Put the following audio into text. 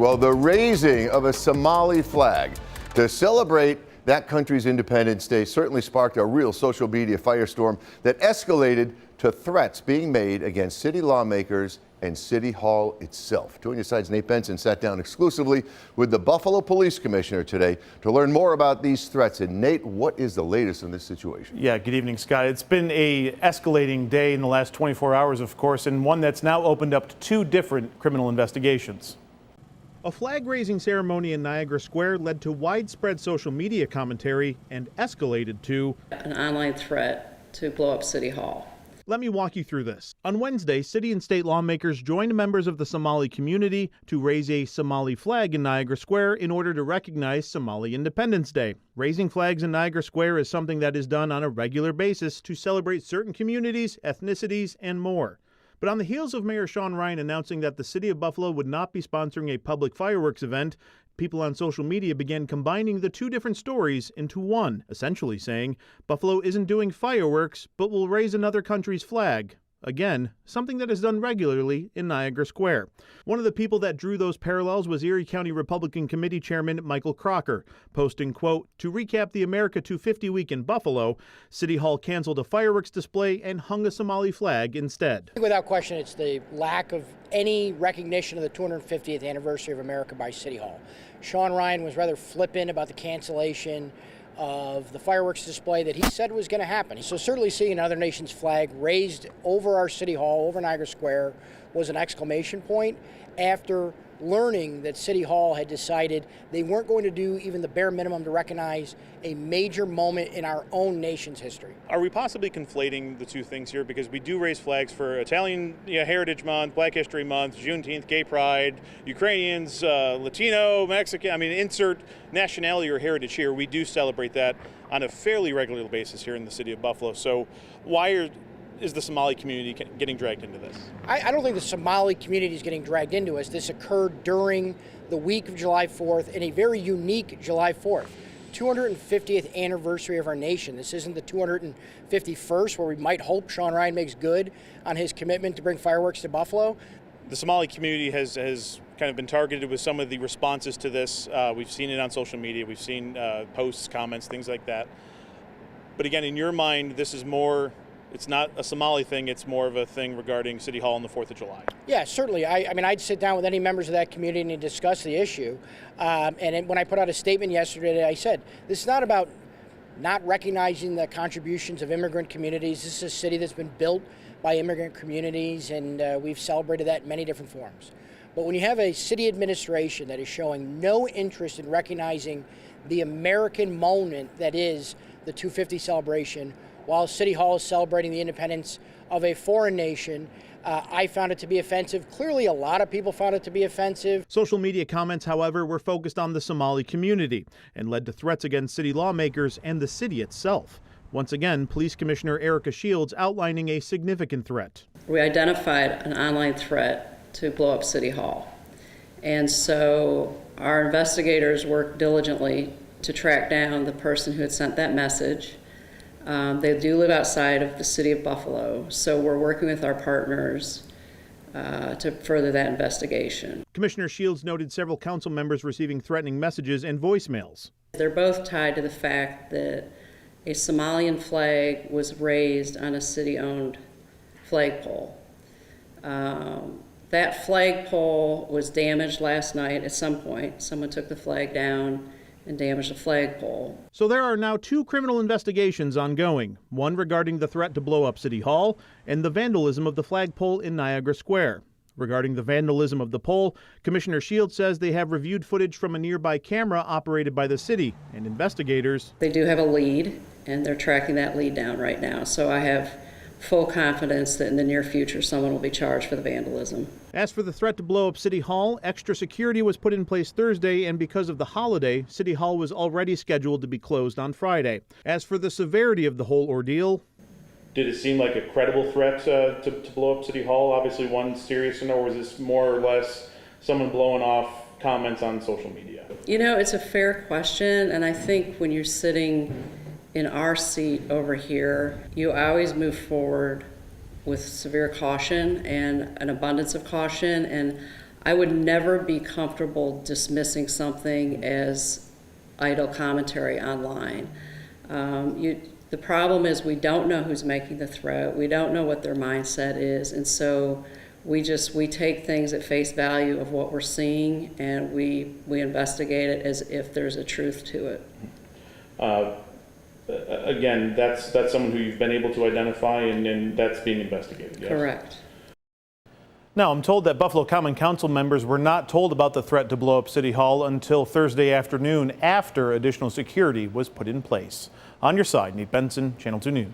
Well, the raising of a Somali flag to celebrate that country's Independence Day certainly sparked a real social media firestorm that escalated to threats being made against city lawmakers and City Hall itself. Joining Side's Nate Benson sat down exclusively with the Buffalo Police Commissioner today to learn more about these threats. And Nate, what is the latest in this situation? Yeah, good evening, Scott. It's been a escalating day in the last 24 hours, of course, and one that's now opened up to two different criminal investigations. A flag-raising ceremony in Niagara Square led to widespread social media commentary and escalated to an online threat to blow up City Hall. Let me walk you through this. On Wednesday, city and state lawmakers joined members of the Somali community to raise a Somali flag in Niagara Square in order to recognize Somali Independence Day. Raising flags in Niagara Square is something that is done on a regular basis to celebrate certain communities, ethnicities, and more. But on the heels of Mayor Sean Ryan announcing that the city of Buffalo would not be sponsoring a public fireworks event, people on social media began combining the two different stories into one, essentially saying Buffalo isn't doing fireworks, but will raise another country's flag. Again, something that is done regularly in Niagara Square. One of the people that drew those parallels was Erie County Republican Committee Chairman Michael Crocker, posting, quote, "To recap the America 250 week in Buffalo, City Hall canceled a fireworks display and hung a Somali flag instead." Without question, it's the lack of any recognition of the 250th anniversary of America by City Hall. Sean Ryan was rather flippant about the cancellation of the fireworks display that he said was going to happen. So certainly seeing another nation's flag raised over our City Hall, over Niagara Square, was an exclamation point after learning that City Hall had decided they weren't going to do even the bare minimum to recognize a major moment in our own nation's history. Are we possibly conflating the two things here? Because we do raise flags for Italian Heritage Month, Black History Month, Juneteenth, Gay Pride, Ukrainians, Latino, Mexican, insert nationality or heritage here. We do celebrate that on a fairly regular basis here in the city of Buffalo. So why is the Somali community getting dragged into this? I don't think the Somali community is getting dragged into this. This occurred during the week of July 4th in a very unique July 4th. 250th anniversary of our nation. This isn't the 251st where we might hope Sean Ryan makes good on his commitment to bring fireworks to Buffalo. The Somali community has kind of been targeted with some of the responses to this. We've seen it on social media. We've seen posts, comments, things like that. But again, in your mind, this is more, it's not a Somali thing, it's more of a thing regarding City Hall on the 4th of July. Yeah, certainly. I'd sit down with any members of that community and discuss the issue. When I put out a statement yesterday, I said, this is not about not recognizing the contributions of immigrant communities. This is a city that's been built by immigrant communities, and we've celebrated that in many different forms. But when you have a city administration that is showing no interest in recognizing the American moment that is the 250 celebration, while City Hall is celebrating the independence of a foreign nation, I found it to be offensive. Clearly, a lot of people found it to be offensive. Social media comments, however, were focused on the Somali community and led to threats against city lawmakers and the city itself. Once again, Police Commissioner Erica Shields outlining a significant threat. We identified an online threat to blow up City Hall. And so our investigators worked diligently to track down the person who had sent that message. They do live outside of the city of Buffalo, so we're working with our partners to further that investigation. Commissioner Shields noted several council members receiving threatening messages and voicemails. They're both tied to the fact that a Somalian flag was raised on a city-owned flagpole. That flagpole was damaged last night at some point. Someone took the flag down and damaged the flagpole. So there are now two criminal investigations ongoing, one regarding the threat to blow up City Hall and the vandalism of the flagpole in Niagara Square. Regarding the vandalism of the pole, Commissioner Shields says they have reviewed footage from a nearby camera operated by the city, and investigators... They do have a lead, and they're tracking that lead down right now, so I have full confidence that in the near future someone will be charged for the vandalism. As for the threat to blow up City Hall, extra security was put in place Thursday, and because of the holiday, City Hall was already scheduled to be closed on Friday. As for the severity of the whole ordeal... Did it seem like a credible threat to blow up City Hall? Obviously one serious, or was this more or less someone blowing off comments on social media? It's a fair question, and I think when you're sitting in our seat over here, you always move forward with severe caution and an abundance of caution, and I would never be comfortable dismissing something as idle commentary online. The problem is we don't know who's making the threat. We don't know what their mindset is, and so we take things at face value of what we're seeing, and we investigate it as if there's a truth to it. Again, that's someone who you've been able to identify, and that's being investigated. Yes? Correct. Now, I'm told that Buffalo Common Council members were not told about the threat to blow up City Hall until Thursday afternoon after additional security was put in place. On your side, Nate Benson, Channel 2 News.